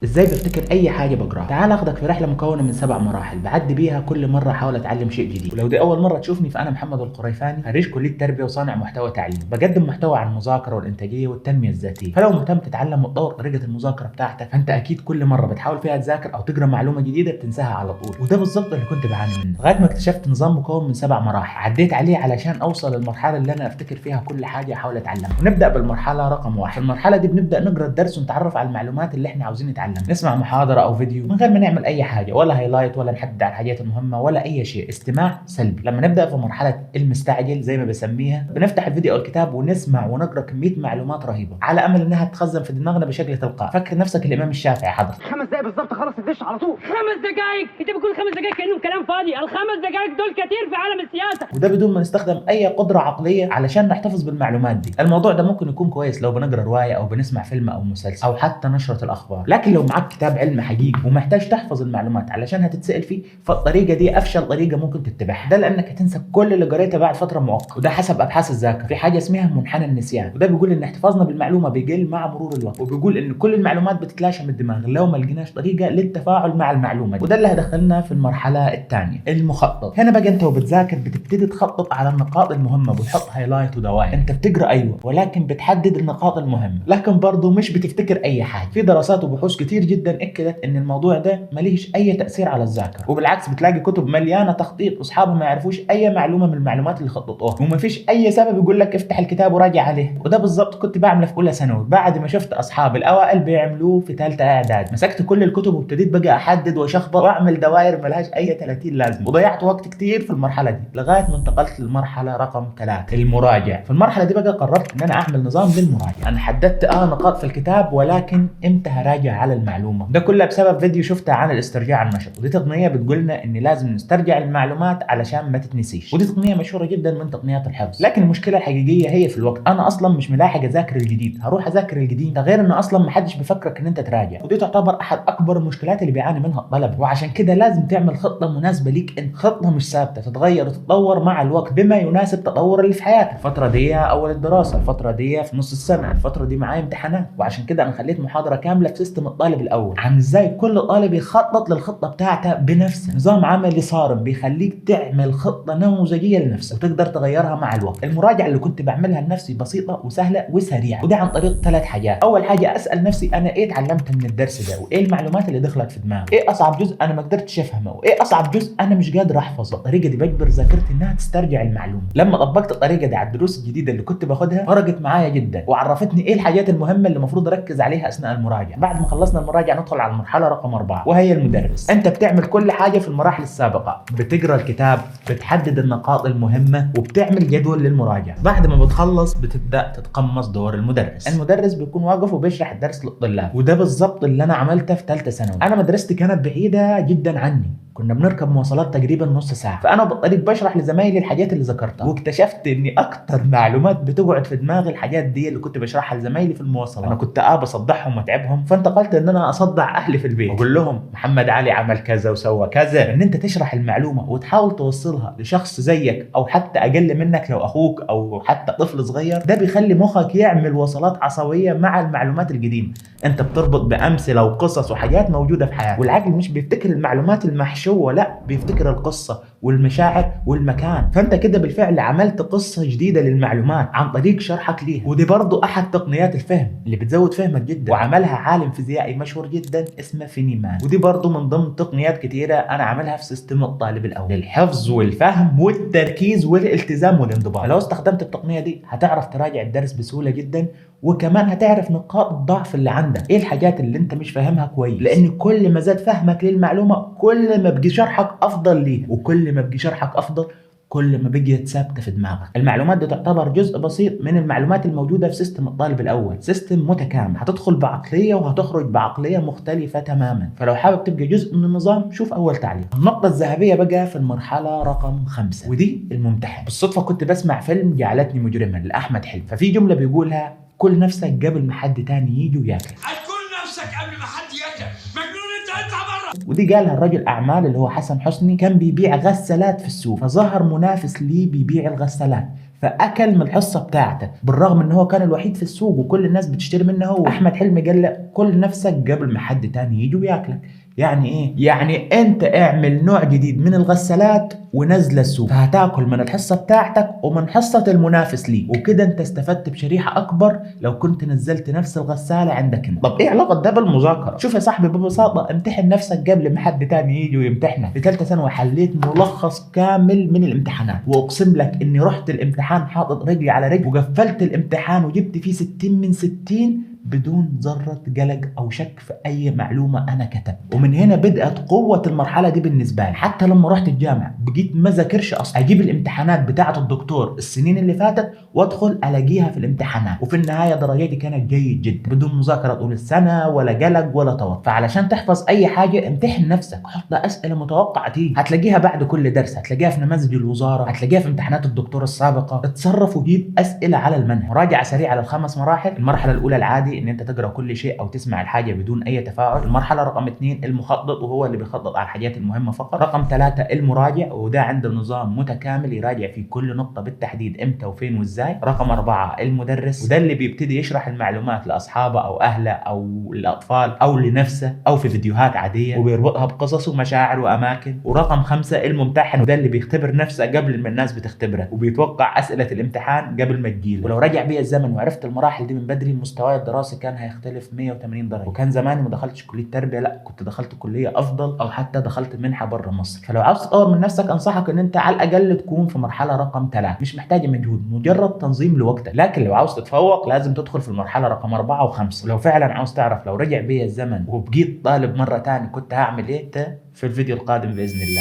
ازاي بفتكر اي حاجه بقراها؟ تعال اخدك في رحله مكونه من 7 مراحل بعدي بيها كل مره احاول اتعلم شيء جديد. ولو دي اول مره تشوفني فانا محمد القريفاني، خريج كليه تربيه وصانع محتوى تعليمي، بقدم محتوى عن المذاكره والانتاجيه والتنميه الذاتيه. فلو مهتم تتعلم وتطور طريقه المذاكره بتاعتك، فانت اكيد كل مره بتحاول فيها تذاكر او تقرا معلومه جديده بتنساها على طول. وده بالظبط اللي كنت بعاني منه لغايه ما اكتشفت نظام مكون من 7 مراحل عديت عليه علشان اوصل للمرحله اللي انا افتكر فيها كل حاجه احاول اتعلمها. ونبدا بالمرحله رقم 1. في المرحله دي بنبدا نقرا الدرس ونتعرف على المعلومات اللي احنا عاوزين نتعلمها، نسمع محاضره او فيديو من غير ما نعمل اي حاجه، ولا هايلايت ولا نحدد على الحاجات المهمه ولا اي شيء، استماع سلبي. لما نبدا في مرحله المستعجل زي ما بسميها، بنفتح الفيديو او الكتاب ونسمع ونقرا كميه معلومات رهيبه على امل انها تتخزن في دماغنا بشكل تلقائي. فكر نفسك الامام الشافعي حضرتك. 5 دقايق بالظبط خلص الدش على طول. 5 دقايق؟ انت بتقول 5 دقايق كانهم كلام فاضي. ال5 دقايق دول كتير في عالم السياسه. وده بدون ما نستخدم اي قدره عقليه علشان نحتفظ بالمعلومات دي. الموضوع ده ممكن يكون كويس لو بنقرا روايه او بنسمع فيلم او مسلسل او حتى نشره الاخبار، لكن لو معك كتاب علم حقيقي ومحتاج تحفظ المعلومات علشان هتتسال فيه، فالطريقه دي افشل طريقه ممكن تتبعها. ده لانك هتنسى كل اللي قريته بعد فتره مؤقته، وده حسب ابحاث الذاكره في حاجه اسمها منحنى النسيان، وده بيقول ان احتفاظنا بالمعلومه بيقل مع مرور الوقت، وبيقول ان كل المعلومات بتتلاشى من الدماغ لو ما لقيناش طريقه للتفاعل مع المعلومه دي. وده اللي هدخلنا في المرحله الثانيه، المخطط. هنا بقى انت وبتذاكر بتبتدي تخطط على النقاط المهمه، بتحط هايلايت ودوائر. انت بتقرا ايوه، ولكن بتحدد النقاط المهمه، لكن برضه مش بتفتكر اي حاجه. في دراسات وبحوث كتير جدا اكدت ان الموضوع ده ماليش اي تاثير على الذاكره، وبالعكس بتلاقي كتب مليانه تخطيط واصحابهم ما يعرفوش اي معلومه من المعلومات اللي خططوها، ومفيش اي سبب يقول لك افتح الكتاب وراجع عليه. وده بالظبط كنت بعمله في اولى ثانوي بعد ما شفت اصحاب الاوائل بيعملوه في ثالثه اعداد. مسكت كل الكتب وابتديت بقى احدد واشخبط واعمل دوائر ملهاش اي 30 لازمه، وضيعت وقت كتير في المرحله دي لغايه ما انتقلت للمرحله رقم 3، المراجع. في المرحله دي بقى قررت ان انا اعمل نظام للمراجعه. انا حددت نقاط في الكتاب، ولكن امتى هراجع على المعلومه؟ ده كله بسبب فيديو شفته عن الاسترجاع النشط، ودي تقنيه بتقول لنا ان لازم نسترجع المعلومات علشان ما تتنسيش، ودي تقنيه مشهوره جدا من تقنيات الحفظ. لكن المشكله الحقيقيه هي في الوقت. انا اصلا مش ملاحق اذاكر الجديد، هروح اذاكر القديم، ده غير ان اصلا ما حدش بيفكرك ان انت تراجع، ودي تعتبر احد اكبر المشكلات اللي بيعاني منها الطلبه. وعشان كده لازم تعمل خطه مناسبه ليك انت، خطه مش ثابته تتغير وتتطور مع الوقت بما يناسب التطور اللي في حياتك. الفتره دي اول الدراسه، الفتره دي في نص السنه، الفتره دي معايا امتحانات. وعشان كده انا خليت محاضره كامله في سيستم الطالب الاول عن ازاي كل طالب يخطط للخطه بتاعته بنفسه، نظام عملي صارم بيخليك تعمل خطه نموذجيه لنفسك وتقدر تغيرها مع الوقت. المراجعه اللي كنت بعملها لنفسي بسيطه وسهله وسريعه، وده عن طريق 3 حاجات. اول حاجه اسال نفسي انا ايه اتعلمت من الدرس ده، وايه المعلومات اللي دخلت في دماغي، ايه اصعب جزء انا ما قدرتش افهمه، وايه اصعب جزء انا مش قادر احفظه. الطريقه دي بجبر ذاكرتي انها تسترجع المعلومه. لما طبقت الطريقه دي على الدروس الجديده اللي كنت باخدها فرقت معايا جدا، وعرفتني ايه الحاجات المهمه اللي المفروض اركز عليها اثناء المراجعه. بعد ما خلصنا المراجعه ندخل على المرحله رقم 4، وهي المدرس. انت بتعمل كل حاجه في المراحل السابقه، بتقرا الكتاب، بتحدد النقاط المهمه، وبتعمل جدول للمراجعه. بعد ما بتخلص بتبدا تتقمص دور المدرس. المدرس بيكون واقف وبيشرح الدرس للطلاب، وده بالظبط اللي انا عملته في ثالثه ثانوي. انا مدرستي كانت بعيده جدا عني، كنا بنركب مواصلات تقريبا نص ساعه، فانا بالطريق بشرح لزمايلي الحاجات اللي ذكرتها، واكتشفت اني اكتر معلومات بتقعد في دماغي الحاجات دي اللي كنت بشرحها لزمايلي في المواصلات. انا كنت بصدعهم واتعبهم، فانتقلت ان انا اصدع اهلي في البيت واقول لهم محمد علي عمل كذا وسوى كذا. ان انت تشرح المعلومه وتحاول توصلها لشخص زيك او حتى اقل منك لو اخوك او حتى طفل صغير، ده بيخلي مخك يعمل وصلات عصبيه مع المعلومات القديمه. انت بتربط بامثله وقصص وحاجات موجوده في حياتك، والعقل مش بيفتكر المعلومات المحشوه، لا بيفتكر القصه والمشاعر والمكان. فانت كده بالفعل عملت قصه جديده للمعلومات عن طريق شرحك ليها. ودي برضو احد تقنيات الفهم اللي بتزود فهمك جدا، وعملها عالم فيزيائي مشهور جدا اسمه فينيمان. ودي برضو من ضمن تقنيات كتيره انا عاملها في سيستم الطالب الاول للحفظ والفهم والتركيز والالتزام والانضباط. لو استخدمت التقنيه دي هتعرف تراجع الدرس بسهوله جدا، وكمان هتعرف نقاط الضعف اللي عندك، ايه الحاجات اللي انت مش فاهمها كويس، لان كل ما زاد فهمك للمعلومه كل ما بقي شرحك افضل ليها، وكل ما بقي شرحك افضل كل ما بقيت ثابته في دماغك. المعلومات دي تعتبر جزء بسيط من المعلومات الموجوده في سيستم الطالب الاول، سيستم متكامل هتدخل بعقليه وهتخرج بعقليه مختلفه تماما. فلو حابب تبقى جزء من النظام شوف اول تعليق. النقطه الذهبيه بقى في المرحله رقم 5، ودي الممتحن. بالصدفه كنت بسمع فيلم جعلتني مجرما لاحمد حلمي، ففي جمله بيقولها كل نفسك قبل ما حد تاني يجي وياكل. كل نفسك قبل ما حد ياكل. مجنون انت، اطلع بره. ودي قالها الرجل اعمال اللي هو حسن حسني، كان بيبيع غسالات في السوق، فظهر منافس ليه بيبيع الغسالات، فاكل من الحصه بتاعته بالرغم ان هو كان الوحيد في السوق وكل الناس بتشتري منه هو. احمد حلمي قال له كل نفسك قبل ما حد تاني يجي وياكلك. يعني ايه؟ يعني انت اعمل نوع جديد من الغسالات ونزل السوق، فهتاكل من الحصه بتاعتك ومن حصه المنافس ليك، وكده انت استفدت بشريحه اكبر لو كنت نزلت نفس الغساله عندك انت. طب ايه علاقه ده بالمذاكره؟ شوف يا صاحبي ببساطه امتحن نفسك قبل ما حد تاني يجي ويمتحنك. في ثالثه ثانوي حليت ملخص كامل من الامتحانات، واقسم لك اني رحت الامتحان حاطط رجلي على رجل وقفلت الامتحان وجبت فيه 60 من 60 بدون ذرة قلق أو شك في أي معلومة أنا كتبت. ومن هنا بدأت قوة المرحلة دي بالنسبة لي. حتى لما رحت الجامعة بقيت ما ذاكرش أصلا، أجيب الامتحانات بتاعة الدكتور السنين اللي فاتت وأدخل ألاقيها في الامتحانات، وفي النهاية درجاتي كانت جيد جدا بدون مذاكرة طول السنة ولا قلق ولا توتر. فعلشان تحفظ أي حاجة امتحن نفسك، حط أسئلة متوقعة تيجي، هتلاقيها بعد كل درس، هتلاقيها في نماذج الوزارة، هتلاقيها في امتحانات الدكتور السابقة. اتصرف وجيب أسئلة على المنهج. مراجعة سريعة على ال5 مراحل. المرحلة الأولى العادي ان انت تقرا كل شيء او تسمع الحاجه بدون اي تفاعل. المرحله رقم 2 المخطط، وهو اللي بيخطط على الحاجات المهمه فقط. رقم 3 المراجع، وده عنده نظام متكامل يراجع في كل نقطه بالتحديد امتى وفين وازاي. رقم 4 المدرس، وده اللي بيبتدي يشرح المعلومات لاصحابه او اهله او الاطفال او لنفسه او في فيديوهات عاديه وبيربطها بقصص ومشاعر واماكن. ورقم 5 الممتحن، وده اللي بيختبر نفسه قبل ما الناس بتختبره وبيتوقع اسئله الامتحان قبل ما تجيله. ولو رجع بيا الزمن وعرفت المراحل دي من بدري مستواي الدراسي كان هيختلف 180 درجه، وكان زماني ما دخلتش كليه تربيه، لا كنت دخلت كليه افضل او حتى دخلت منحه بره مصر. فلو عاوز تطور من نفسك انصحك ان انت على الاقل تكون في مرحله رقم 3، مش محتاجه مجهود، مجرد تنظيم لوقتك. لكن لو عاوز تتفوق لازم تدخل في المرحله رقم 4 و5. ولو فعلا عاوز تعرف لو رجع بيا الزمن وبقيت طالب مره ثانيه كنت هعمل ايه، في الفيديو القادم باذن الله.